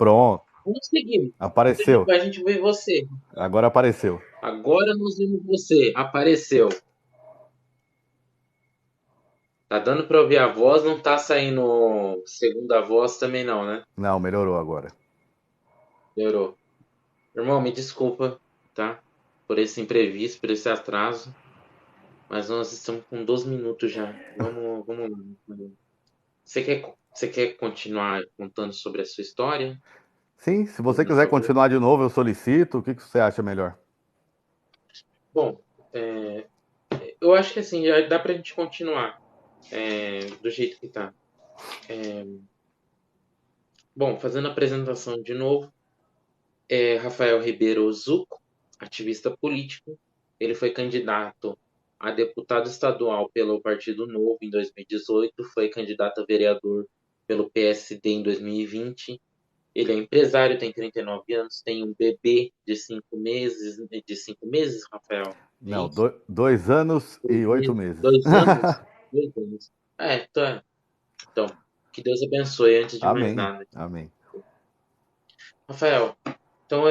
Pronto, Conseguimos. apareceu. A gente vê você. Agora apareceu. Agora nós vimos você. Apareceu. Tá dando pra ouvir a voz, não tá saindo segunda voz também não, né? Não, melhorou agora. Melhorou. Irmão, me desculpa, tá? Por esse imprevisto, por esse atraso. Mas nós estamos com 12 minutos já. Vamos lá. Você quer continuar contando sobre a sua história? Sim, se você Por quiser favor. continuar de novo, eu solicito. O que que você acha melhor? Bom, eu acho que assim, já dá pra gente continuar do jeito que tá. Bom, fazendo a apresentação de novo, Rafael Ribeiro Zucco, ativista político. Ele foi candidato a deputado estadual pelo Partido Novo em 2018, foi candidato a vereador pelo PSD em 2020. Ele é empresário, tem 39 anos, tem um bebê de 5 meses, Rafael? É Não, isso? 2 anos e 8 Meses, meses. 2 anos? 2 anos. Então, que Deus abençoe antes de mais Amém, nada. amém. Rafael, então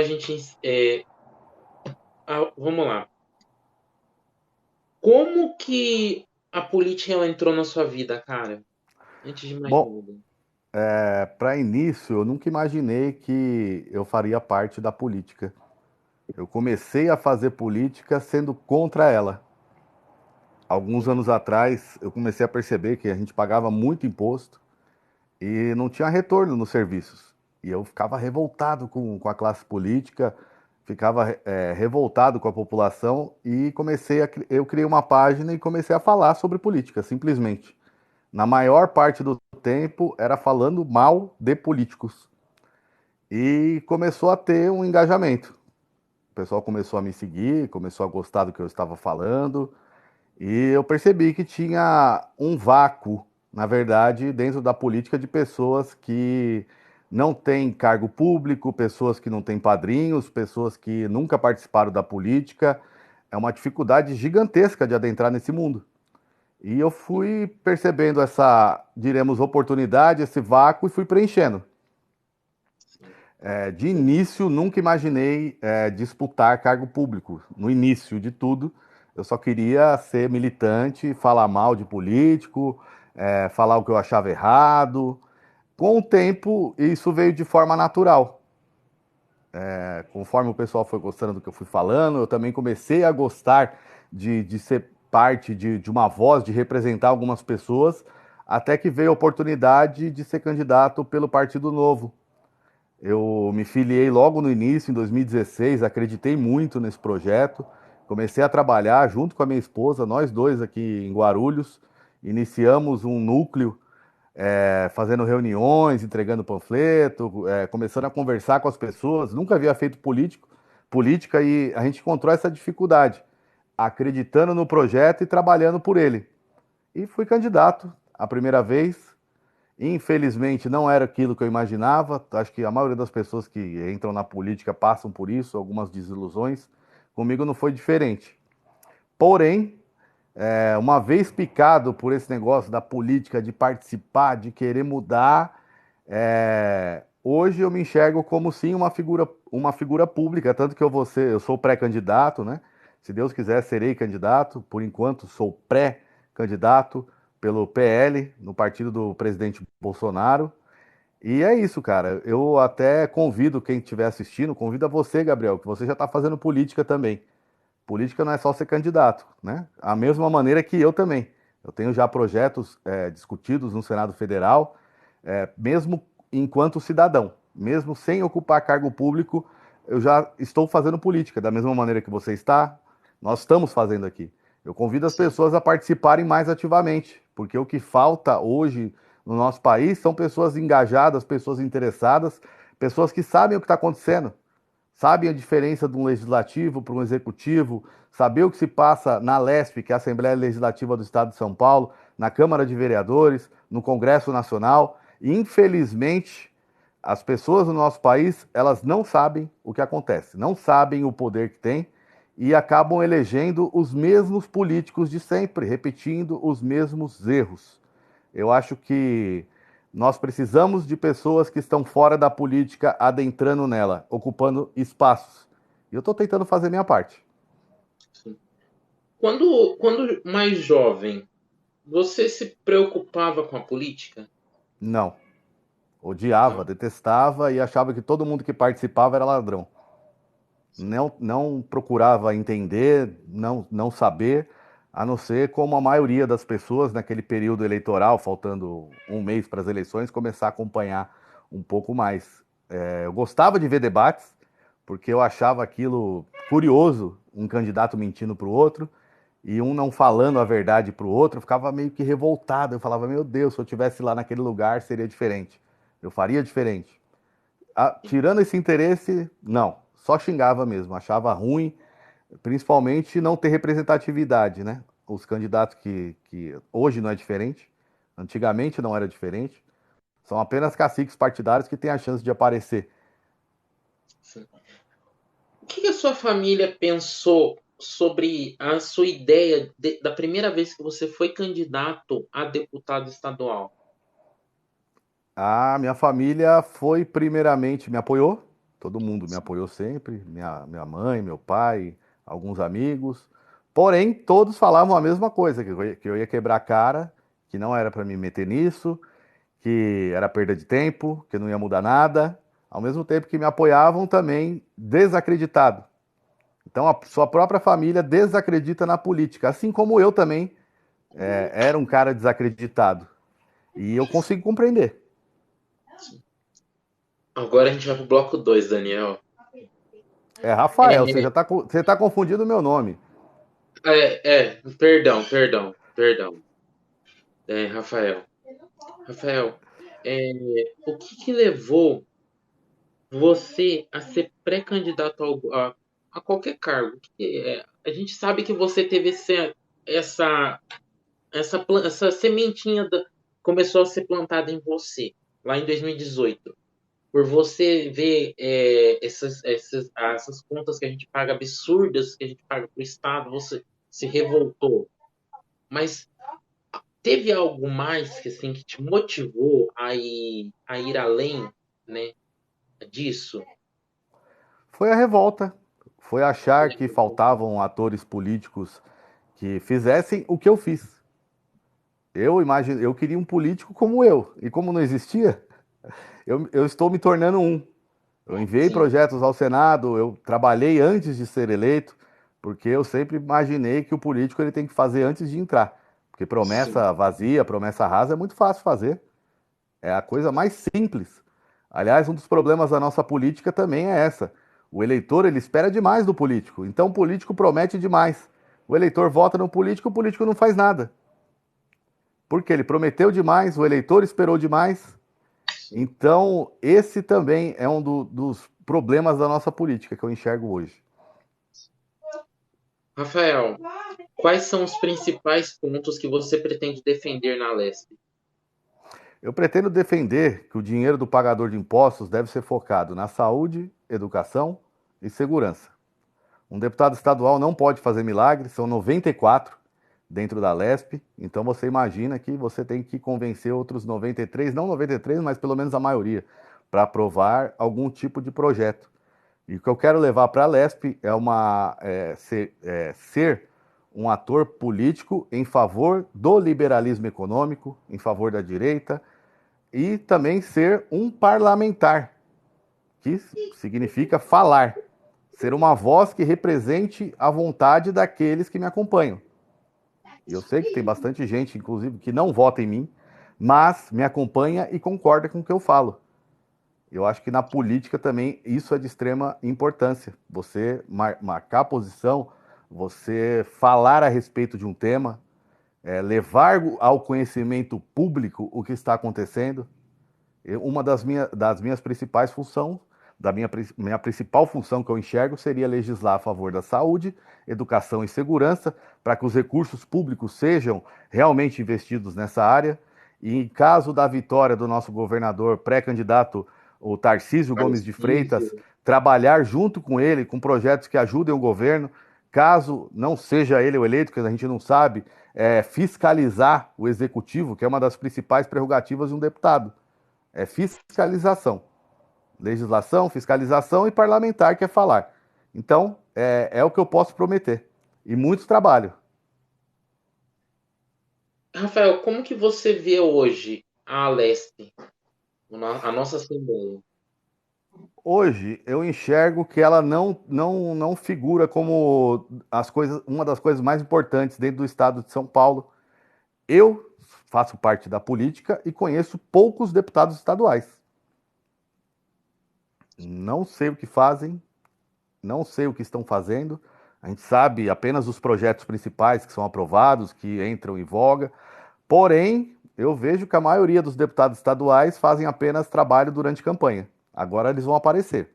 vamos lá. Como que a política ela entrou na sua vida, cara? Antes de mais Bom, nada. para início, eu nunca imaginei que eu faria parte da política. Eu comecei a fazer política sendo contra ela. Alguns anos atrás, eu comecei a perceber que a gente pagava muito imposto e não tinha retorno nos serviços. E eu ficava revoltado com a classe política, ficava revoltado com a população e eu criei uma página e comecei a falar sobre política, simplesmente. Na maior parte do tempo era falando mal de políticos. E começou a ter um engajamento. O pessoal começou a me seguir, começou a gostar do que eu estava falando, e eu percebi que tinha um vácuo, na verdade, dentro da política de pessoas que não têm cargo público, pessoas que não têm padrinhos, pessoas que nunca participaram da política. É uma dificuldade gigantesca de adentrar nesse mundo. E eu fui percebendo essa, diremos, oportunidade, esse vácuo e fui preenchendo. Sim, De início, nunca imaginei disputar cargo público. No início de tudo, eu só queria ser militante, falar mal de político, falar o que eu achava errado. Com o tempo, isso veio de forma natural. Conforme o pessoal foi gostando do que eu fui falando, eu também comecei a gostar de ser parte de uma voz, de representar algumas pessoas, até que veio a oportunidade de ser candidato pelo Partido Novo. Eu me filiei logo no início, em 2016, acreditei muito nesse projeto. Comecei a trabalhar junto com a minha esposa, nós dois aqui em Guarulhos. Iniciamos um núcleo, fazendo reuniões, entregando panfleto, começando a conversar com as pessoas. Nunca havia feito política e a gente encontrou essa dificuldade, acreditando no projeto e trabalhando por ele. E fui candidato a primeira vez. Infelizmente, não era aquilo que eu imaginava. Acho que a maioria das pessoas que entram na política passam por isso, algumas desilusões. Comigo não foi diferente. Porém, uma vez picado por esse negócio da política, de participar, de querer mudar, hoje eu me enxergo como sim uma figura pública, tanto que eu sou pré-candidato, né? Se Deus quiser, serei candidato. Por enquanto, sou pré-candidato pelo PL, no partido do presidente Bolsonaro. E é isso, cara. Eu até convido quem estiver assistindo, convido a você, Gabriel, que você já está fazendo política também. Política não é só ser candidato, né? A mesma maneira que eu também. Eu tenho já projetos discutidos no Senado Federal, mesmo enquanto cidadão, mesmo sem ocupar cargo público, eu já estou fazendo política, da mesma maneira que você está, nós estamos fazendo aqui. Eu convido as sim, pessoas a participarem mais ativamente, porque o que falta hoje no nosso país são pessoas engajadas, pessoas interessadas, pessoas que sabem o que está acontecendo, sabem a diferença de um legislativo para um executivo, saber o que se passa na LESP, que é a Assembleia Legislativa do Estado de São Paulo, na Câmara de Vereadores, no Congresso Nacional. E, infelizmente, as pessoas do nosso país, elas não sabem o que acontece, não sabem o poder que tem e acabam elegendo os mesmos políticos de sempre, repetindo os mesmos erros. Eu acho que Nós precisamos de pessoas que estão fora da política, adentrando nela, ocupando espaços. E eu estou tentando fazer minha parte. Sim. Quando mais jovem, você se preocupava com a política? Não. Odiava, Não? detestava e achava que todo mundo que participava era ladrão. Sim. Não procurava entender, não saber, a não ser como a maioria das pessoas naquele período eleitoral, faltando um mês para as eleições, começar a acompanhar um pouco mais. Eu gostava de ver debates, porque eu achava aquilo curioso, um candidato mentindo para o outro e um não falando a verdade para o outro, eu ficava meio que revoltado. Eu falava, meu Deus, se eu estivesse lá naquele lugar seria diferente, eu faria diferente. Tirando esse interesse, não. Só xingava mesmo, achava ruim, principalmente não ter representatividade, né? Os candidatos que hoje não é diferente, antigamente não era diferente, são apenas caciques partidários que têm a chance de aparecer. Sim. O que a sua família pensou sobre a sua ideia da primeira vez que você foi candidato a deputado estadual? A minha família foi primeiramente, me apoiou, todo mundo me apoiou sempre, minha mãe, meu pai, alguns amigos, porém todos falavam a mesma coisa, que eu ia quebrar a cara, que não era para me meter nisso, que era perda de tempo, que não ia mudar nada, ao mesmo tempo que me apoiavam também desacreditado. Então a sua própria família desacredita na política, assim como eu também era um cara desacreditado. E eu consigo compreender. Agora a gente vai pro bloco 2, Daniel. É Rafael, É, você tá confundindo o meu nome. perdão. Rafael. Rafael, é, o que levou você a ser pré-candidato a qualquer cargo? A gente sabe que você teve essa, essa sementinha começou a ser plantada em você lá em 2018. Por você ver essas contas que a gente paga absurdas que a gente paga para o Estado, você se revoltou. Mas teve algo mais que assim que te motivou a ir além, né, disso? Foi a revolta. Foi achar que faltavam atores políticos que fizessem o que eu fiz. Eu queria um político como eu. E como não existia, eu estou me tornando um. Eu enviei Sim, projetos ao Senado, eu trabalhei antes de ser eleito, porque eu sempre imaginei que o político ele tem que fazer antes de entrar. Porque sim, promessa vazia, promessa rasa é muito fácil fazer. É a coisa mais simples. Aliás, um dos problemas da nossa política também é essa. O eleitor ele espera demais do político, então o político promete demais. O eleitor vota no político, o político não faz nada. Porque ele prometeu demais, o eleitor esperou demais. sim. Então, esse também é um dos problemas da nossa política que eu enxergo hoje. Rafael, quais são os principais pontos que você pretende defender na Lesp? Eu pretendo defender que o dinheiro do pagador de impostos deve ser focado na saúde, educação e segurança. Um deputado estadual não pode fazer milagres, são 94 dentro da Lesp, então você imagina que você tem que convencer outros 93, não 93, mas pelo menos a maioria, para aprovar algum tipo de projeto. E o que eu quero levar para a Lesp ser um ator político em favor do liberalismo econômico, em favor da direita, e também ser um parlamentar, que significa falar, ser uma voz que represente a vontade daqueles que me acompanham. E eu sei que tem bastante gente, inclusive, que não vota em mim, mas me acompanha e concorda com o que eu falo. Eu acho que na política também isso é de extrema importância. Você marcar posição, você falar a respeito de um tema, levar ao conhecimento público o que está acontecendo. Uma das minhas principais funções, minha principal função que eu enxergo seria legislar a favor da saúde, educação e segurança, para que os recursos públicos sejam realmente investidos nessa área. E em caso da vitória do nosso governador pré-candidato, o Tarcísio Gomes de Freitas, Tarcísio. trabalhar junto com ele, com projetos que ajudem o governo, caso não seja ele o eleito, que a gente não sabe, fiscalizar o executivo, que é uma das principais prerrogativas de um deputado. É fiscalização. Legislação, fiscalização e parlamentar quer falar. Então, é o que eu posso prometer. E muito trabalho. Rafael, como que você vê hoje a Alesp, a nossa Assembleia? Hoje eu enxergo que ela não figura como uma das coisas mais importantes dentro do estado de São Paulo. Eu faço parte da política e conheço poucos deputados estaduais. Não sei o que fazem, não sei o que estão fazendo. A gente sabe apenas os projetos principais que são aprovados, que entram em voga. Porém, eu vejo que a maioria dos deputados estaduais fazem apenas trabalho durante campanha. Agora eles vão aparecer,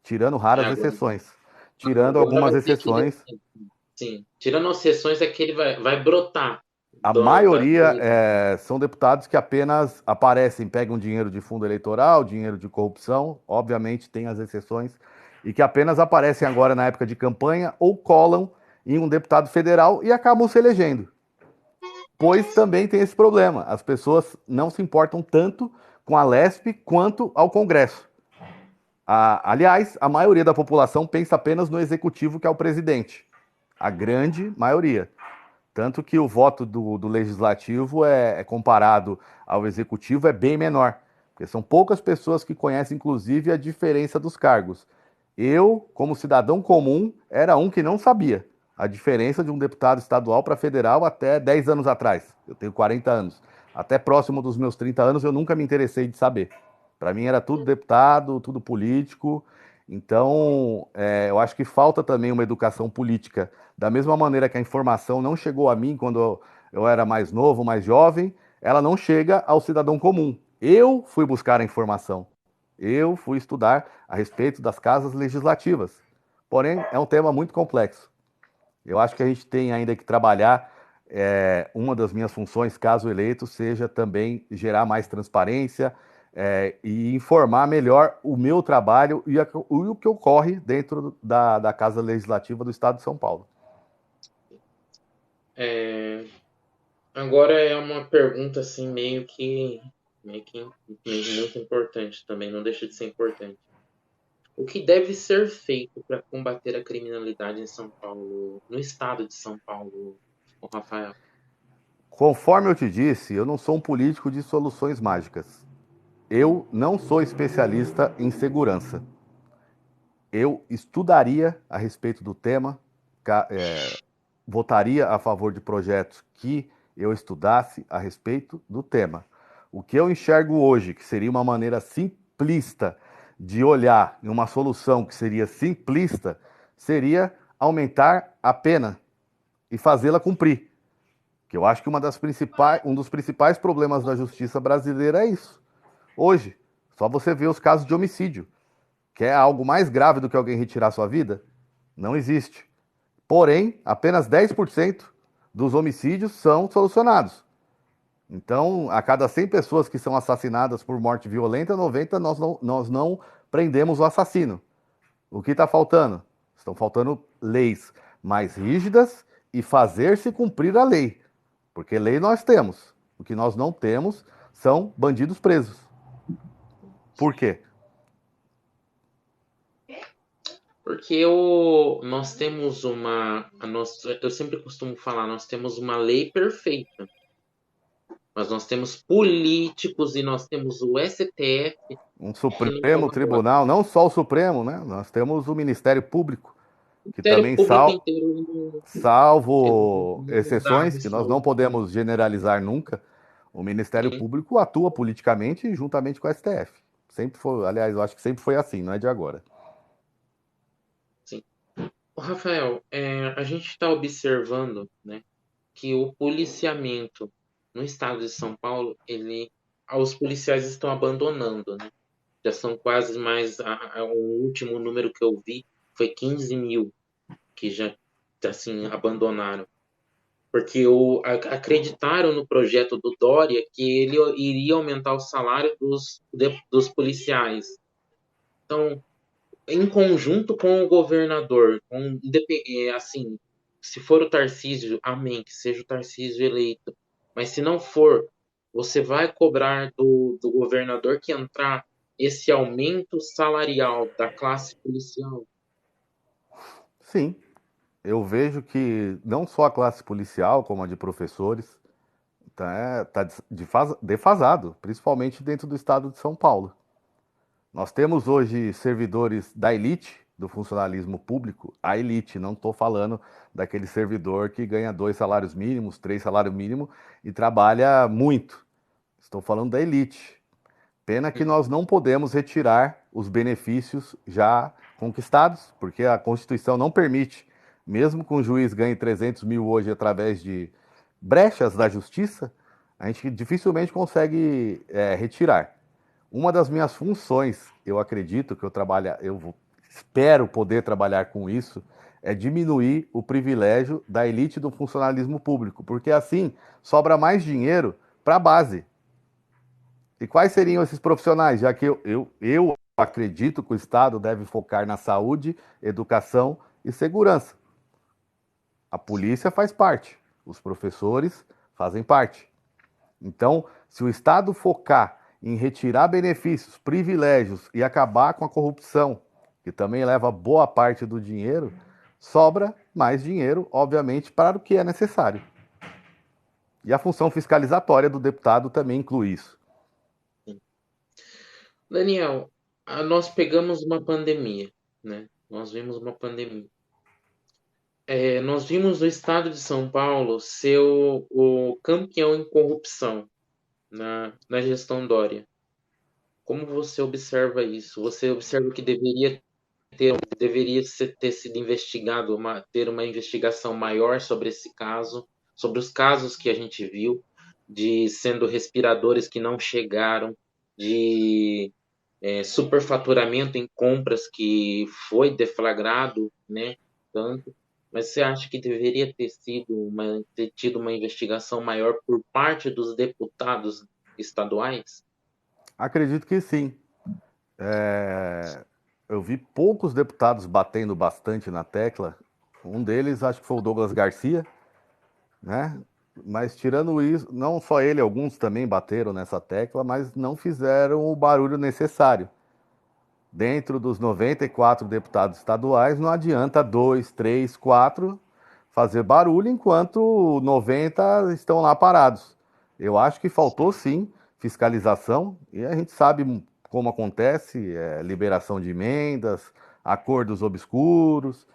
tirando É, raras agora, exceções. Tirando agora algumas vai ter que. exceções, Sim, tirando as sessões é que ele vai brotar a do maioria universo. são deputados que apenas aparecem, pegam dinheiro de fundo eleitoral, dinheiro de corrupção, obviamente tem as exceções, e que apenas aparecem agora na época de campanha ou colam em um deputado federal e acabam se elegendo. Pois também tem esse problema, as pessoas não se importam tanto com a LESP quanto ao Congresso. Aliás, a maioria da população pensa apenas no executivo, que é o presidente. A grande maioria. Tanto que o voto do legislativo comparado ao executivo é bem menor. Porque são poucas pessoas que conhecem, inclusive, a diferença dos cargos. Eu, como cidadão comum, era um que não sabia a diferença de um deputado estadual para federal até 10 anos atrás. Eu tenho 40 anos. Até próximo dos meus 30 anos, eu nunca me interessei de saber. Para mim era tudo deputado, tudo político. Então, eu acho que falta também uma educação política. Da mesma maneira que a informação não chegou a mim quando eu era mais novo, mais jovem, ela não chega ao cidadão comum. Eu fui buscar a informação. Eu fui estudar a respeito das casas legislativas. Porém, é um tema muito complexo. Eu acho que a gente tem ainda que trabalhar. Uma das minhas funções, caso eleito, seja também gerar mais transparência e informar melhor o meu trabalho e o que ocorre dentro da Casa Legislativa do Estado de São Paulo. É, agora é uma pergunta assim meio que muito importante também, não deixa de ser importante. O que deve ser feito para combater a criminalidade em São Paulo, no estado de São Paulo, ô Rafael? Conforme eu te disse, eu não sou um político de soluções mágicas. Eu não sou especialista em segurança. Eu estudaria a respeito do tema, votaria a favor de projetos que eu estudasse a respeito do tema. O que eu enxergo hoje, que seria uma maneira simplista de olhar em uma solução que seria simplista, seria aumentar a pena e fazê-la cumprir. Que eu acho que um dos principais problemas da justiça brasileira é isso. Hoje, só você vê os casos de homicídio, que é algo mais grave do que alguém retirar sua vida, não existe. Porém, apenas 10% dos homicídios são solucionados. Então, a cada 100 pessoas que são assassinadas por morte violenta, 90 nós não prendemos o assassino. O que está faltando? Estão faltando leis mais rígidas e fazer-se cumprir a lei. Porque lei nós temos. O que nós não temos são bandidos presos. Por quê? Porque nós temos eu sempre costumo falar, nós temos uma lei perfeita, mas nós temos políticos e nós temos o STF Um que não Supremo colabora. Tribunal, não só o Supremo, né? Nós temos o Ministério Público, O que Ministério também, Público inteiro salvo não dá exceções, que nós não resposta. podemos generalizar nunca, o Ministério Sim, Público atua politicamente juntamente com o STF. Sempre foi, aliás, eu acho que sempre foi assim, não é de agora. sim. Ô, Rafael, a gente está observando, né, que o policiamento no estado de São Paulo, os policiais estão abandonando, né? Já são quase mais. O último número que eu vi foi 15 mil que já assim, abandonaram. Porque acreditaram no projeto do Dória que ele iria aumentar o salário dos policiais. Então, em conjunto com o governador, assim, se for o Tarcísio, amém, que seja o Tarcísio eleito. Mas se não for, você vai cobrar do governador que entrar esse aumento salarial da classe policial? Sim, eu vejo que não só a classe policial, como a de professores, está defasado, principalmente dentro do estado de São Paulo. Nós temos hoje servidores da elite do funcionalismo público, a elite, não estou falando daquele servidor que ganha 2 salários mínimos, 3 salários mínimos e trabalha muito. Estou falando da elite. Pena que nós não podemos retirar os benefícios já conquistados, porque a Constituição não permite, mesmo que um juiz ganhe 300 mil hoje através de brechas da justiça, a gente dificilmente consegue retirar. Uma das minhas funções, eu acredito que espero poder trabalhar com isso, é diminuir o privilégio da elite do funcionalismo público, porque assim sobra mais dinheiro para a base. E quais seriam esses profissionais? Já que eu acredito que o Estado deve focar na saúde, educação e segurança. A polícia faz parte, os professores fazem parte. Então, se o Estado focar em retirar benefícios, privilégios e acabar com a corrupção, que também leva boa parte do dinheiro, sobra mais dinheiro, obviamente, para o que é necessário. E a função fiscalizatória do deputado também inclui isso. Daniel, nós pegamos uma pandemia, né? Nós vimos uma pandemia. Nós vimos o estado de São Paulo ser o campeão em corrupção na gestão Dória. Como você observa isso? Você observa que ter sido investigado, ter uma investigação maior sobre esse caso, sobre os casos que a gente viu, de sendo respiradores que não chegaram, de superfaturamento em compras que foi deflagrado, né? Tanto, mas você acha que deveria ter tido uma investigação maior por parte dos deputados estaduais? Acredito que sim. Eu vi poucos deputados batendo bastante na tecla. Um deles, acho que foi o Douglas Garcia, né? Mas tirando isso, não só ele, alguns também bateram nessa tecla, mas não fizeram o barulho necessário. Dentro dos 94 deputados estaduais, não adianta 2, 3, 4 fazer barulho enquanto 90 estão lá parados. Eu acho que faltou sim fiscalização e a gente sabe como acontece, liberação de emendas, acordos obscuros.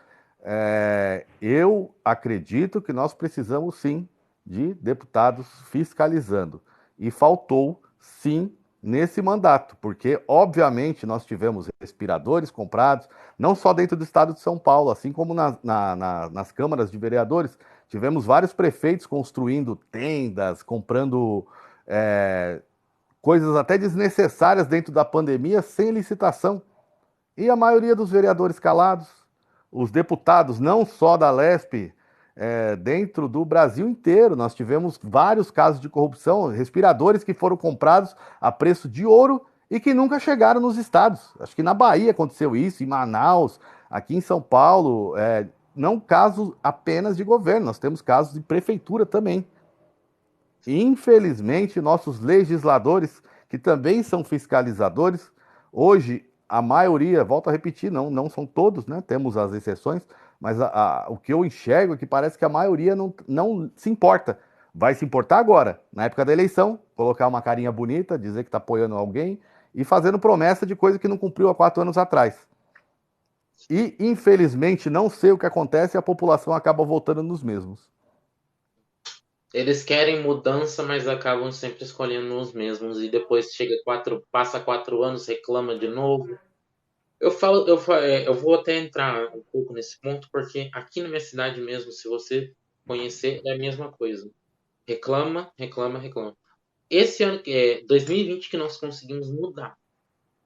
Eu acredito que nós precisamos sim de deputados fiscalizando e faltou sim nesse mandato, porque obviamente nós tivemos respiradores comprados, não só dentro do estado de São Paulo, assim como nas câmaras de vereadores, tivemos vários prefeitos construindo tendas, comprando coisas até desnecessárias dentro da pandemia, sem licitação. E a maioria dos vereadores calados, os deputados, não só da Lesp, dentro do Brasil inteiro, nós tivemos vários casos de corrupção, respiradores que foram comprados a preço de ouro e que nunca chegaram nos estados. Acho que na Bahia aconteceu isso, em Manaus, aqui em São Paulo, não casos apenas de governo, nós temos casos de prefeitura também. Infelizmente, nossos legisladores, que também são fiscalizadores, hoje a maioria, volto a repetir, não são todos, né? Temos as exceções, mas o que eu enxergo é que parece que a maioria não se importa. Vai se importar agora, na época da eleição, colocar uma carinha bonita, dizer que está apoiando alguém e fazendo promessa de coisa que não cumpriu há 4 anos atrás. E, infelizmente, não sei o que acontece e a população acaba voltando nos mesmos. Eles querem mudança, mas acabam sempre escolhendo os mesmos e depois passa 4 anos, reclama de novo. Eu vou até entrar um pouco nesse ponto, porque aqui na minha cidade mesmo, se você conhecer, é a mesma coisa. Reclama, reclama, reclama. Esse ano, 2020, que nós conseguimos mudar,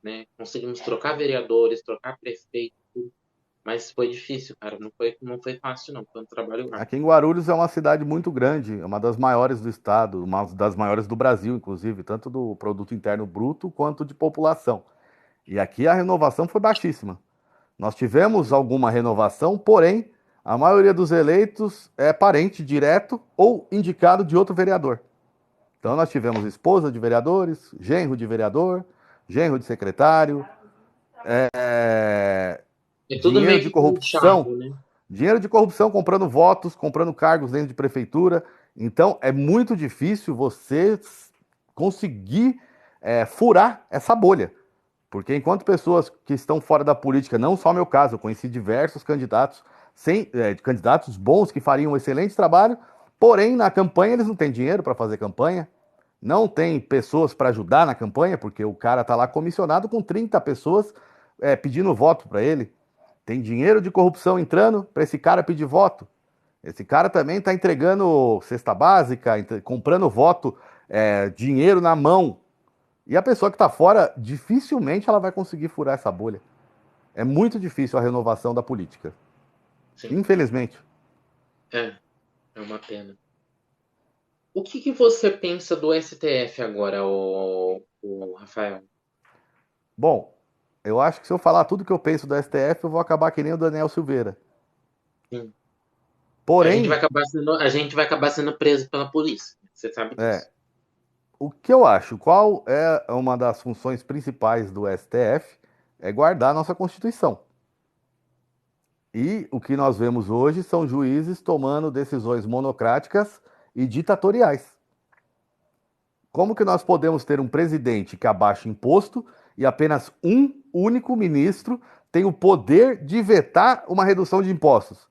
né? Conseguimos trocar vereadores, trocar prefeito, mas foi difícil, cara. Não foi fácil, não. Foi um trabalho árduo. Aqui em Guarulhos é uma cidade muito grande, é uma das maiores do estado, uma das maiores do Brasil, inclusive, tanto do produto interno bruto quanto de população. E aqui a renovação foi baixíssima. Nós tivemos alguma renovação, porém, a maioria dos eleitos é parente direto ou indicado de outro vereador. Então nós tivemos esposa de vereadores, genro de vereador, genro de secretário, é, É tudo dinheiro meio de que puxado, corrupção, né? dinheiro de corrupção comprando votos, comprando cargos dentro de prefeitura. Então é muito difícil você conseguir furar essa bolha. Porque enquanto pessoas que estão fora da política, não só meu caso, eu conheci diversos candidatos, candidatos bons que fariam um excelente trabalho, porém na campanha eles não têm dinheiro para fazer campanha, não tem pessoas para ajudar na campanha, porque o cara tá lá comissionado com 30 pessoas pedindo voto para ele. Tem dinheiro de corrupção entrando para esse cara pedir voto. Esse cara também está entregando cesta básica, comprando voto, dinheiro na mão. E a pessoa que está fora, dificilmente ela vai conseguir furar essa bolha. É muito difícil a renovação da política. Sim, Infelizmente. é, é uma pena. O que que você pensa do STF agora, o Rafael? Bom, eu acho que se eu falar tudo que eu penso do STF, eu vou acabar que nem o Daniel Silveira. Sim. Porém, A gente vai acabar sendo preso pela polícia. Você sabe é, disso. o que eu acho, qual é uma das funções principais do STF, é guardar a nossa Constituição. E o que nós vemos hoje são juízes tomando decisões monocráticas e ditatoriais. Como que nós podemos ter um presidente que abaixa imposto e apenas um único ministro tem o poder de vetar uma redução de impostos?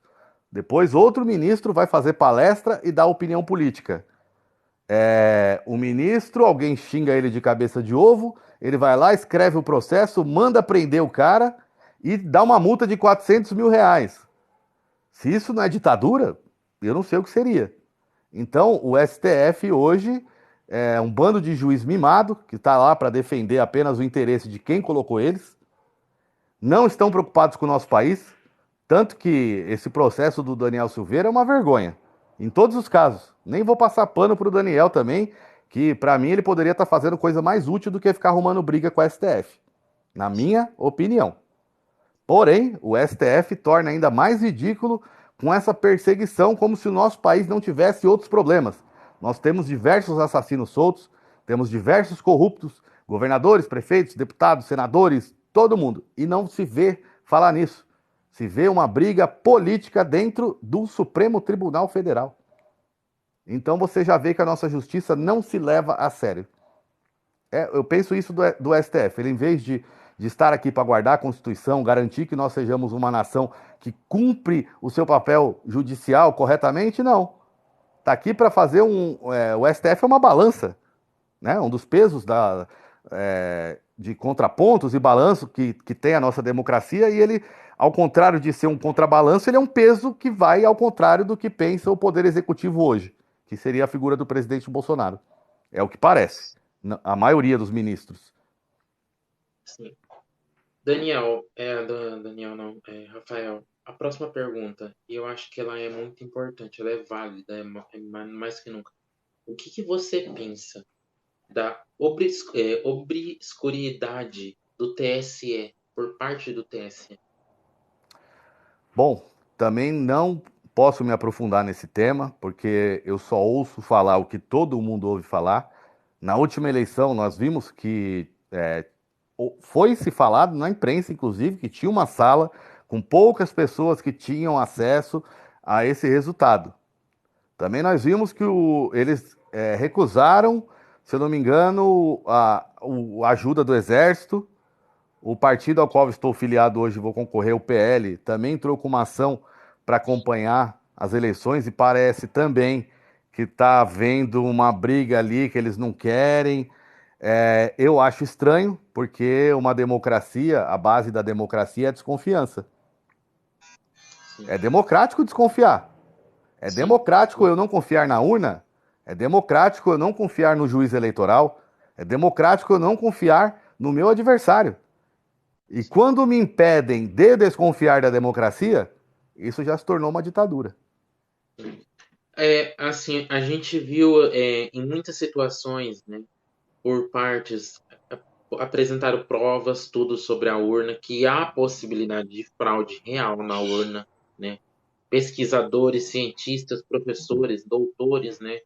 Depois, outro ministro vai fazer palestra e dar opinião política. O ministro, alguém xinga ele de cabeça de ovo, ele vai lá, escreve o processo, manda prender o cara e dá uma multa de R$ 400 mil. Se isso não é ditadura, eu não sei o que seria. Então, o STF hoje é um bando de juiz mimado que está lá para defender apenas o interesse de quem colocou eles. Não estão preocupados com o nosso país, tanto que esse processo do Daniel Silveira é uma vergonha, em todos os casos. Nem vou passar pano para o Daniel também, que para mim ele poderia estar fazendo coisa mais útil do que ficar arrumando briga com o STF, na minha opinião. Porém, o STF torna ainda mais ridículo com essa perseguição, como se o nosso país não tivesse outros problemas. Nós temos diversos assassinos soltos, temos diversos corruptos, governadores, prefeitos, deputados, senadores, todo mundo. E não se vê falar nisso. Se vê uma briga política dentro do Supremo Tribunal Federal. Então você já vê que a nossa justiça não se leva a sério. Eu penso isso do STF. Ele, em vez de estar aqui para guardar a Constituição, garantir que nós sejamos uma nação que cumpre o seu papel judicial corretamente, não. Está aqui para fazer o STF é uma balança, né? Um dos pesos de contrapontos e balanço que tem a nossa democracia, e ele, ao contrário de ser um contrabalanço, ele é um peso que vai ao contrário do que pensa o Poder Executivo hoje, que seria a figura do presidente Bolsonaro. É o que parece, a maioria dos ministros. Sim. Daniel, Daniel não, Rafael. A próxima pergunta, e eu acho que ela é muito importante, ela é válida, mais que nunca. O que que você pensa da obscuridade do TSE por parte do TSE? Bom, também não posso me aprofundar nesse tema, porque eu só ouço falar o que todo mundo ouve falar. Na última eleição, nós vimos que foi se falado na imprensa, inclusive, que tinha uma sala com poucas pessoas que tinham acesso a esse resultado. Também nós vimos que eles recusaram, se eu não me engano, a ajuda do Exército. O partido ao qual estou filiado hoje, vou concorrer, o PL, também entrou com uma ação para acompanhar as eleições e parece também que está havendo uma briga ali que eles não querem. Eu acho estranho, porque uma democracia, a base da democracia é a desconfiança. Sim, É democrático desconfiar. É sim, democrático eu não confiar na urna. É democrático eu não confiar no juiz eleitoral. É democrático eu não confiar no meu adversário. E sim. quando me impedem de desconfiar da democracia, isso já se tornou uma ditadura. Assim, a gente viu em muitas situações, né, por partes, apresentaram provas, tudo sobre a urna, que há possibilidade de fraude real na urna, né? pesquisadores, cientistas, professores, doutores, né,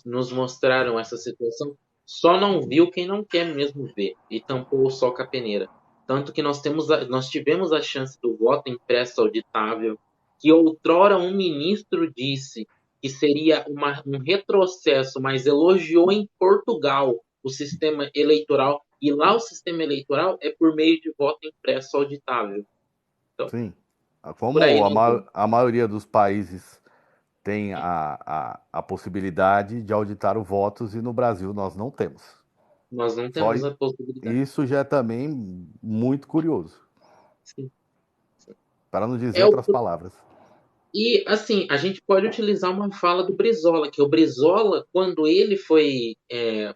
nos mostraram essa situação. Só não viu quem não quer mesmo ver e tampou o sol com a peneira. Tanto que nós tivemos a chance do voto impresso auditável, que outrora um ministro disse que seria um retrocesso, mas elogiou em Portugal o sistema eleitoral, e lá o sistema eleitoral é por meio de voto impresso auditável. Então, Sim. por aí Como nós vamos. a maioria dos países tem a possibilidade de auditar os votos e no Brasil nós não temos. Nós não Só temos a possibilidade. isso já é também muito curioso, Sim. para não dizer É o, outras palavras. e assim, a gente pode utilizar uma fala do Brizola, que o Brizola, quando ele foi,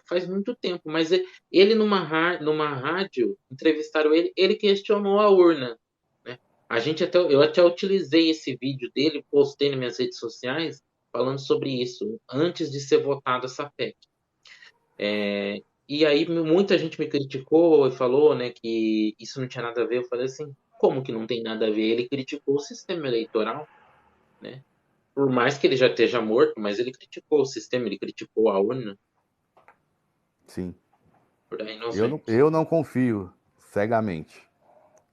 faz muito tempo, mas ele numa rádio, entrevistaram ele, ele questionou a urna, né? Eu até utilizei esse vídeo dele, postei nas minhas redes sociais, falando sobre isso, antes de ser votada essa PEC. E aí muita gente me criticou e falou, né, que isso não tinha nada a ver. Eu falei assim, como que não tem nada a ver? Ele criticou o sistema eleitoral, né? Por mais que ele já esteja morto, mas ele criticou o sistema, ele criticou a urna. Sim. Por aí nós vemos. Eu não confio cegamente.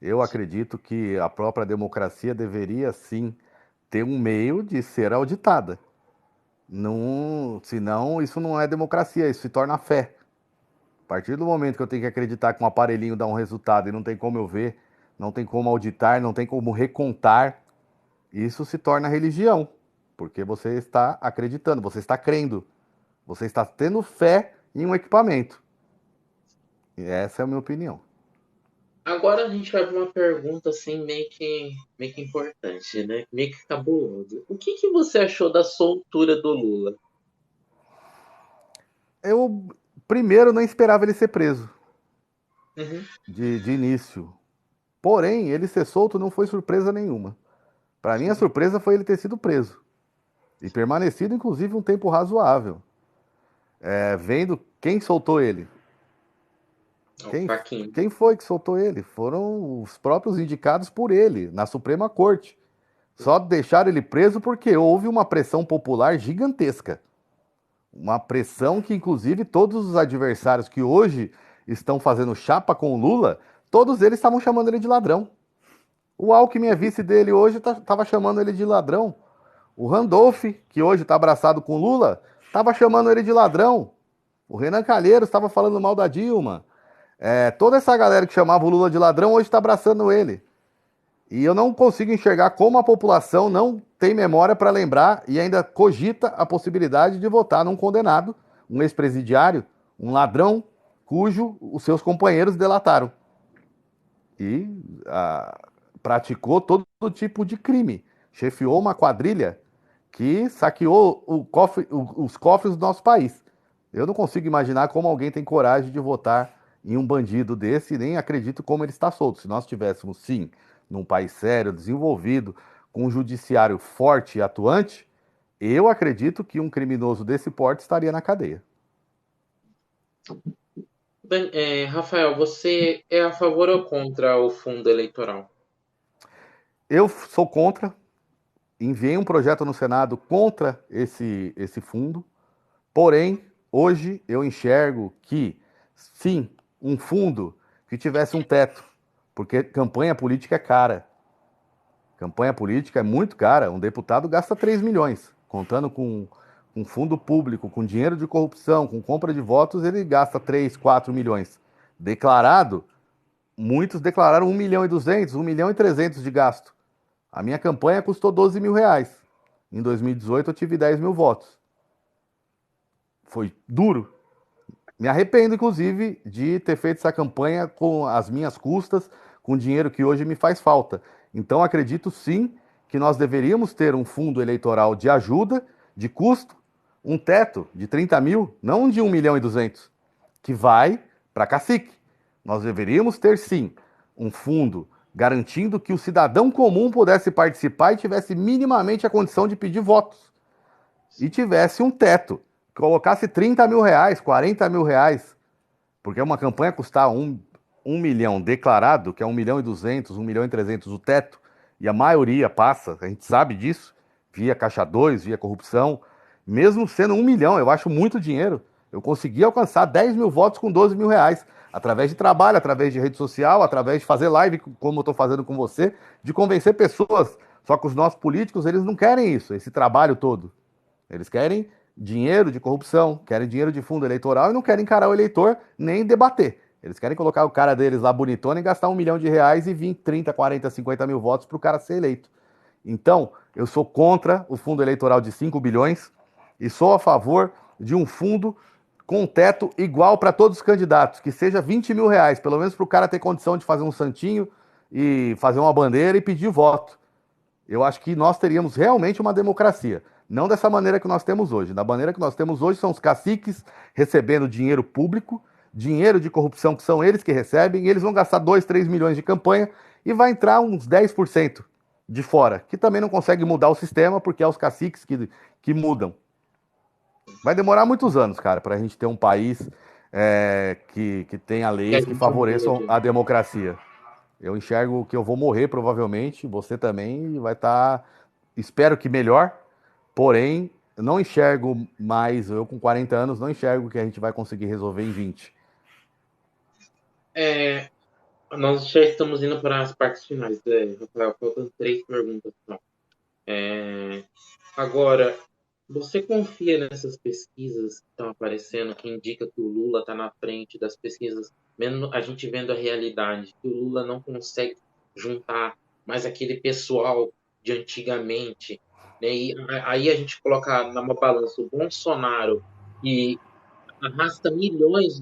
Eu Sim. acredito que a própria democracia deveria sim ter um meio de ser auditada. Não, senão isso não é democracia, isso se torna fé. A partir do momento que eu tenho que acreditar que um aparelhinho dá um resultado e não tem como eu ver, não tem como auditar, não tem como recontar, isso se torna religião. Porque você está acreditando, você está crendo, você está tendo fé em um equipamento. E essa é a minha opinião. Agora a gente vai para uma pergunta assim meio que importante, né? Meio que cabulosa. O que que você achou da soltura do Lula? Eu, primeiro, não esperava ele ser preso Uhum. de início. Porém, ele ser solto não foi surpresa nenhuma. Para mim, a Sim. surpresa foi ele ter sido preso. E permanecido, inclusive, um tempo razoável. Vendo quem soltou ele. É o Quem, Faquinha. quem foi que soltou ele? Foram os próprios indicados por ele, na Suprema Corte. Só deixaram ele preso porque houve uma pressão popular gigantesca. Uma pressão que, inclusive, todos os adversários que hoje estão fazendo chapa com o Lula, todos eles estavam chamando ele de ladrão. O Alckmin, é vice dele hoje, estava chamando ele de ladrão. O Randolph, que hoje está abraçado com o Lula, estava chamando ele de ladrão. O Renan Calheiros estava falando mal da Dilma. Toda essa galera que chamava o Lula de ladrão hoje está abraçando ele. E eu não consigo enxergar como a população não tem memória para lembrar e ainda cogita a possibilidade de votar num condenado, um ex-presidiário, um ladrão, cujo os seus companheiros delataram. E praticou todo tipo de crime. Chefiou uma quadrilha que saqueou os cofres do nosso país. Eu não consigo imaginar como alguém tem coragem de votar em um bandido desse, nem acredito como ele está solto. Se nós tivéssemos, sim, num país sério, desenvolvido, com um judiciário forte e atuante, eu acredito que um criminoso desse porte estaria na cadeia. Rafael, você é a favor ou contra o fundo eleitoral? Eu sou contra, enviei um projeto no Senado contra esse fundo, porém, hoje eu enxergo que, sim, um fundo que tivesse um teto, porque campanha política é cara. Campanha política é muito cara. Um deputado gasta 3 milhões, contando com fundo público, com dinheiro de corrupção, com compra de votos, ele gasta 3, 4 milhões. Declarado, muitos declararam 1 milhão e 200, 1 milhão e 300 de gasto. A minha campanha custou 12 mil reais. Em 2018 eu tive 10 mil votos. Foi duro. Me arrependo, inclusive, de ter feito essa campanha com as minhas custas, com dinheiro que hoje me faz falta. Então, acredito sim que nós deveríamos ter um fundo eleitoral de ajuda, de custo, um teto de 30 mil, não de 1 milhão e 200, que vai para cacique. Nós deveríamos ter sim um fundo garantindo que o cidadão comum pudesse participar e tivesse minimamente a condição de pedir votos. E tivesse um teto, colocasse 30 mil reais, 40 mil reais, porque uma campanha custar um milhão declarado, que é 1 milhão e 200, 1 milhão e 300 o teto, e a maioria passa, a gente sabe disso, via Caixa 2, via corrupção, mesmo sendo 1 milhão, eu acho muito dinheiro. Eu consegui alcançar 10 mil votos com 12 mil reais, através de trabalho, através de rede social, através de fazer live, como eu estou fazendo com você, de convencer pessoas. Só que os nossos políticos, eles não querem isso, esse trabalho todo. Eles querem dinheiro de corrupção, querem dinheiro de fundo eleitoral e não querem encarar o eleitor nem debater. Eles querem colocar o cara deles lá bonitona e gastar 1 milhão de reais e vir 30, 40, 50 mil votos para o cara ser eleito. Então, eu sou contra o fundo eleitoral de 5 bilhões e sou a favor de um fundo com teto igual para todos os candidatos, que seja 20 mil reais, pelo menos para o cara ter condição de fazer um santinho e fazer uma bandeira e pedir voto. Eu acho que nós teríamos realmente uma democracia. Não dessa maneira que nós temos hoje. Da maneira que nós temos hoje são os caciques recebendo dinheiro público, dinheiro de corrupção que são eles que recebem, e eles vão gastar 2, 3 milhões de campanha e vai entrar uns 10% de fora, que também não consegue mudar o sistema porque é os caciques que mudam. Vai demorar muitos anos, cara, para a gente ter um país que tenha Que a leis que gente favoreçam mude. a democracia. Eu enxergo que eu vou morrer provavelmente, você também vai estar, espero que melhor, porém, eu não enxergo mais, eu com 40 anos, não enxergo que a gente vai conseguir resolver em 20. É, nós já estamos indo para as partes finais, Rafael. Faltam três perguntas só. É, agora, você confia nessas pesquisas que estão aparecendo, que indica que o Lula está na frente das pesquisas, mesmo a gente vendo a realidade, que o Lula não consegue juntar mais aquele pessoal de antigamente, né? E aí a gente coloca numa balança o Bolsonaro, que arrasta milhões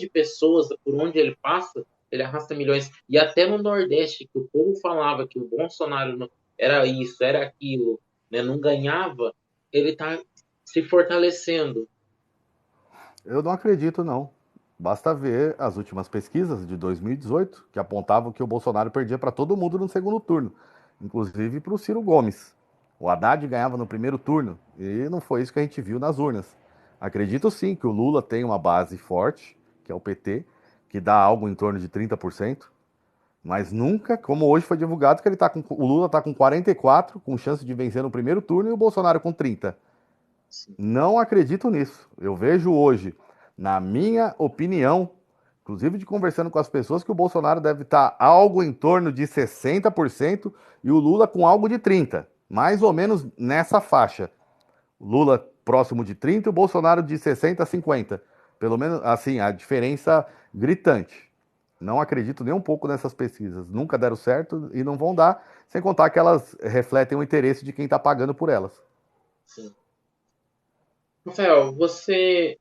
de pessoas por onde ele passa, ele arrasta milhões. E até no Nordeste, que o povo falava que o Bolsonaro era isso, era aquilo, né, não ganhava, ele está se fortalecendo. Eu não acredito, não. Basta ver as últimas pesquisas de 2018, que apontavam que o Bolsonaro perdia para todo mundo no segundo turno, inclusive para o Ciro Gomes. O Haddad ganhava no primeiro turno, e não foi isso que a gente viu nas urnas. Acredito sim que o Lula tem uma base forte, que é o PT, que dá algo em torno de 30%, mas nunca, como hoje foi divulgado, que o Lula está com 44, com chance de vencer no primeiro turno, e o Bolsonaro com 30. Sim. Não acredito nisso. Eu vejo hoje, na minha opinião, inclusive de conversando com as pessoas, que o Bolsonaro deve estar algo em torno de 60% e o Lula com algo de 30%. Mais ou menos nessa faixa. O Lula próximo de 30% e o Bolsonaro de 60% a 50%. Pelo menos, assim, a diferença gritante. Não acredito nem um pouco nessas pesquisas. Nunca deram certo e não vão dar, sem contar que elas refletem o interesse de quem está pagando por elas. Sim. Rafael, você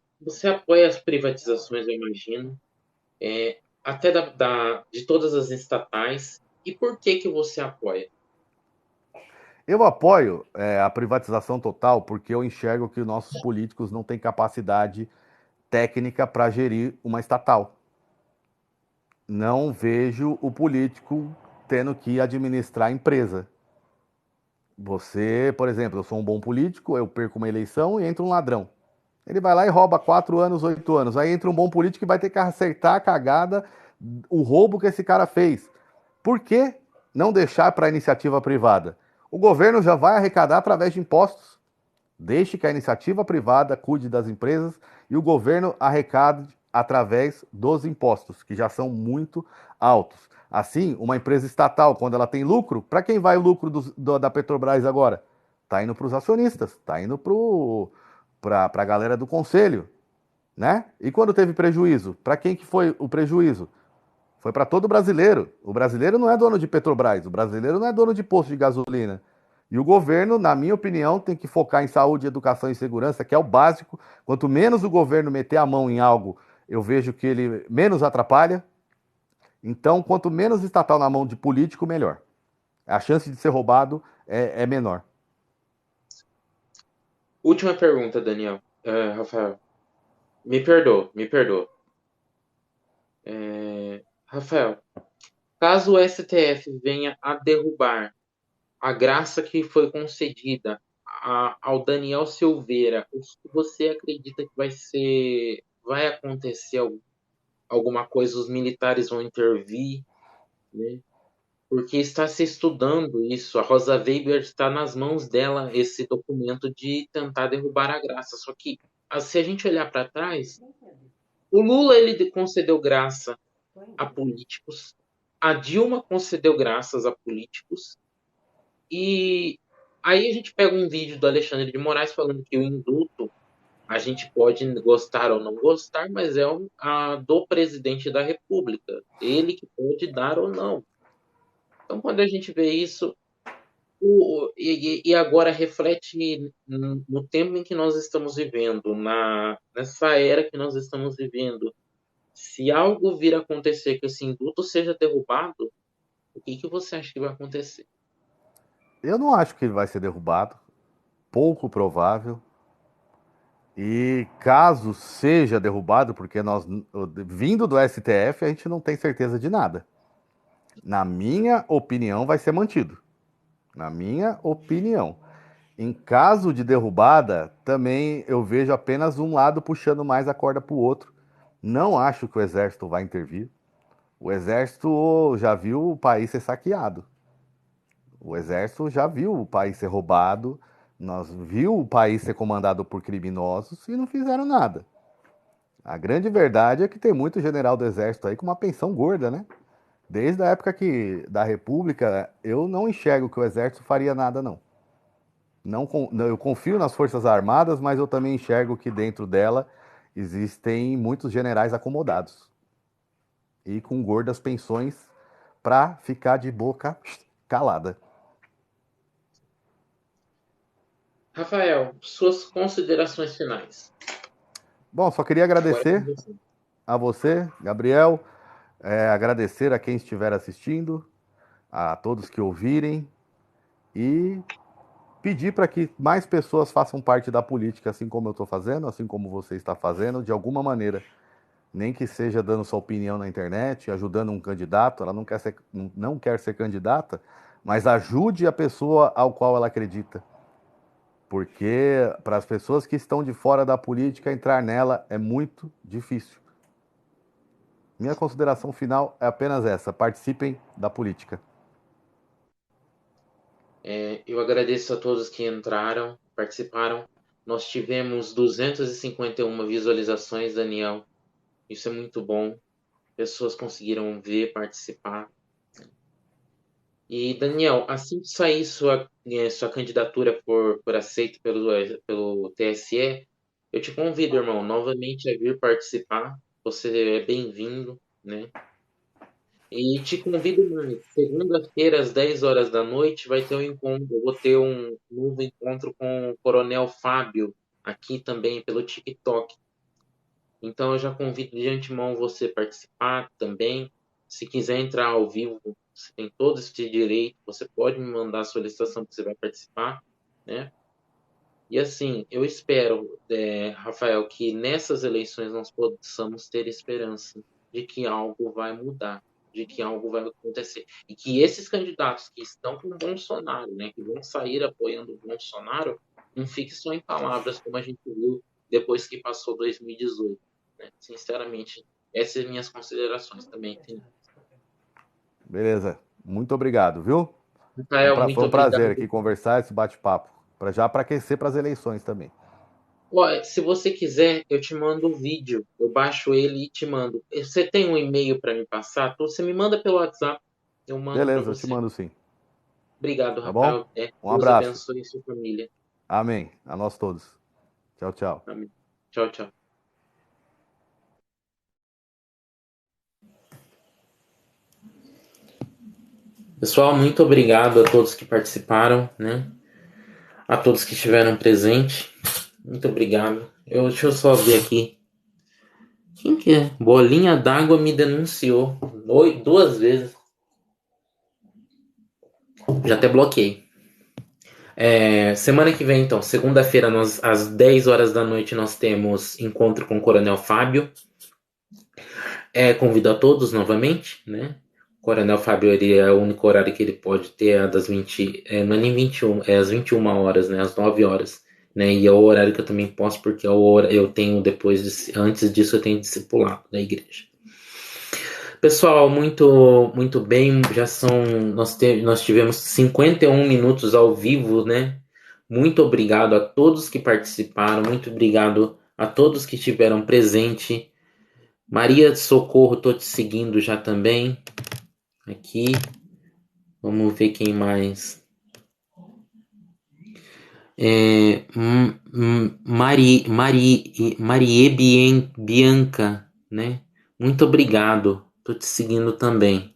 apoia as privatizações, eu imagino, até de todas as estatais. E por que que você apoia? Eu apoio a privatização total porque eu enxergo que nossos políticos não têm capacidade técnica para gerir uma estatal. Não vejo o político tendo que administrar a empresa. Você, por exemplo, eu sou um bom político, eu perco uma eleição e entra um ladrão. Ele vai lá e rouba 4 anos, 8 anos. Aí entra um bom político que vai ter que acertar a cagada, o roubo que esse cara fez. Por que não deixar para a iniciativa privada? O governo já vai arrecadar através de impostos. Deixe que a iniciativa privada cuide das empresas e o governo arrecade através dos impostos, que já são muito altos. Assim, uma empresa estatal, quando ela tem lucro, para quem vai o lucro da Petrobras agora? Está indo para os acionistas, está indo para a galera do conselho, né? E quando teve prejuízo, para quem que foi o prejuízo? Foi para todo brasileiro. O brasileiro não é dono de Petrobras, o brasileiro não é dono de posto de gasolina. E o governo, na minha opinião, tem que focar em saúde, educação e segurança, que é o básico. Quanto menos o governo meter a mão em algo, eu vejo que ele menos atrapalha. Então, quanto menos estatal na mão de político, melhor. A chance de ser roubado é menor. Última pergunta, Daniel. Rafael, me perdoa, me perdoa. Rafael, caso o STF venha a derrubar a graça que foi concedida ao Daniel Silveira, você acredita que vai acontecer alguma coisa, os militares vão intervir, né? porque está se estudando isso. A Rosa Weber está nas mãos dela esse documento de tentar derrubar a graça. Só que, se a gente olhar para trás, o Lula ele concedeu graça a políticos, a Dilma concedeu graças a políticos, e aí a gente pega um vídeo do Alexandre de Moraes falando que o indulto a gente pode gostar ou não gostar, mas é do presidente da República, ele que pode dar ou não. Então, quando a gente vê isso, e agora reflete no tempo em que nós estamos vivendo, nessa era que nós estamos vivendo, se algo vir a acontecer que esse indulto seja derrubado, o que você acha que vai acontecer? Eu não acho que ele vai ser derrubado, pouco provável. E caso seja derrubado, porque nós, vindo do STF, a gente não tem certeza de nada. Na minha opinião, vai ser mantido. Na minha opinião. Em caso de derrubada, também eu vejo apenas um lado puxando mais a corda para o outro. Não acho que o exército vai intervir. O exército já viu o país ser saqueado. O exército já viu o país ser roubado. Nós viu o país ser comandado por criminosos e não fizeram nada. A grande verdade é que tem muito general do exército aí com uma pensão gorda, né? Desde a época da República, eu não enxergo que o exército faria nada, não. Não, eu confio nas Forças Armadas, mas eu também enxergo que dentro dela existem muitos generais acomodados e com gordas pensões para ficar de boca calada. Rafael, suas considerações finais. Bom, só queria Agora é com agradecer você. a você, Gabriel, agradecer a quem estiver assistindo, a todos que ouvirem e pedir para que mais pessoas façam parte da política, assim como eu estou fazendo, assim como você está fazendo, de alguma maneira. Nem que seja dando sua opinião na internet, ajudando um candidato, ela não quer ser candidata, mas ajude a pessoa ao qual ela acredita. Porque para as pessoas que estão de fora da política, entrar nela é muito difícil. Minha consideração final é apenas essa: participem da política. Eu agradeço a todos que entraram, participaram. Nós tivemos 251 visualizações, Daniel. Isso é muito bom. Pessoas conseguiram ver, participar. E, Daniel, assim que sair sua candidatura por aceito pelo TSE, eu te convido, irmão, novamente a vir participar. Você é bem-vindo, né? E te convido mais. Segunda-feira, às 10 horas da noite, vai ter um encontro. Eu vou ter um novo encontro com o Coronel Fábio, aqui também pelo TikTok. Então eu já convido de antemão você a participar também. Se quiser entrar ao vivo, você tem todo esse direito. Você pode me mandar a solicitação que você vai participar, né? E assim, eu espero, Rafael, que nessas eleições nós possamos ter esperança de que algo vai mudar, de que algo vai acontecer. E que esses candidatos que estão com o Bolsonaro, né, que vão sair apoiando o Bolsonaro, não fique só em palavras, como a gente viu depois que passou 2018. Né? Sinceramente, essas são minhas considerações também. Beleza? Muito obrigado, viu? Rafael, Foi muito um prazer obrigado. aqui conversar esse bate-papo. Para aquecer para as eleições também. Ó, se você quiser, eu te mando o vídeo. Eu baixo ele e te mando. Você tem um e-mail para me passar? Você me manda pelo WhatsApp. Eu mando para Beleza, eu te você. mando sim. Obrigado, Tá bom? Rafael. Um Deus abraço. abençoe sua família. Amém. A nós todos. Tchau, tchau. Amém. Tchau, tchau. Pessoal, muito obrigado a todos que participaram, né? A todos que estiveram presentes. Muito obrigado. Deixa eu só ver aqui. Quem que é? Bolinha d'água me denunciou 2 vezes. Já até bloqueei. Semana que vem, então, segunda-feira, às 10 horas da noite, nós temos encontro com o Coronel Fábio. Convido a todos novamente, né? O Coronel Fábio ele é o único horário que ele pode ter, é das 20, não é nem 21, é às 21 horas, né? Às 9 horas. Né? E é o horário que eu também posso, porque eu tenho antes disso eu tenho discipulado da igreja. Pessoal, muito, muito bem. Nós tivemos 51 minutos ao vivo, né? Muito obrigado a todos que participaram, muito obrigado a todos que estiveram presente. Maria de Socorro, tô te seguindo já também. Aqui, vamos ver quem mais. Marie Bianca, né? Muito obrigado. Tô te seguindo também.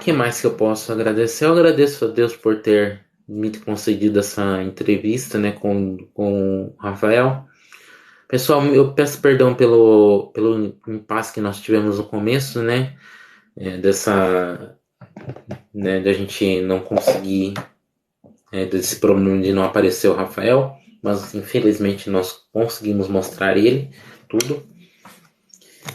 Que mais que eu posso agradecer? Eu agradeço a Deus por ter me concedido essa entrevista, né, com o Rafael. Pessoal, eu peço perdão pelo impasse que nós tivemos no começo, né, da gente não conseguir, desse problema de não aparecer o Rafael, mas infelizmente nós conseguimos mostrar ele, tudo.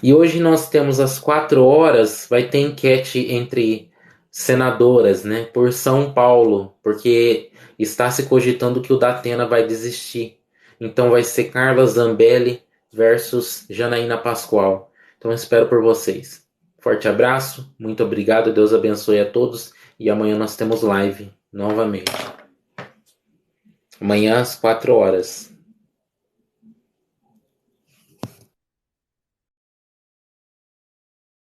E hoje nós temos às 4 horas, vai ter enquete entre senadoras, né, por São Paulo, porque está se cogitando que o Datena vai desistir. Então vai ser Carla Zambelli versus Janaína Pascoal. Então eu espero por vocês. Forte abraço, muito obrigado, Deus abençoe a todos e amanhã nós temos live novamente. Amanhã às 4 horas.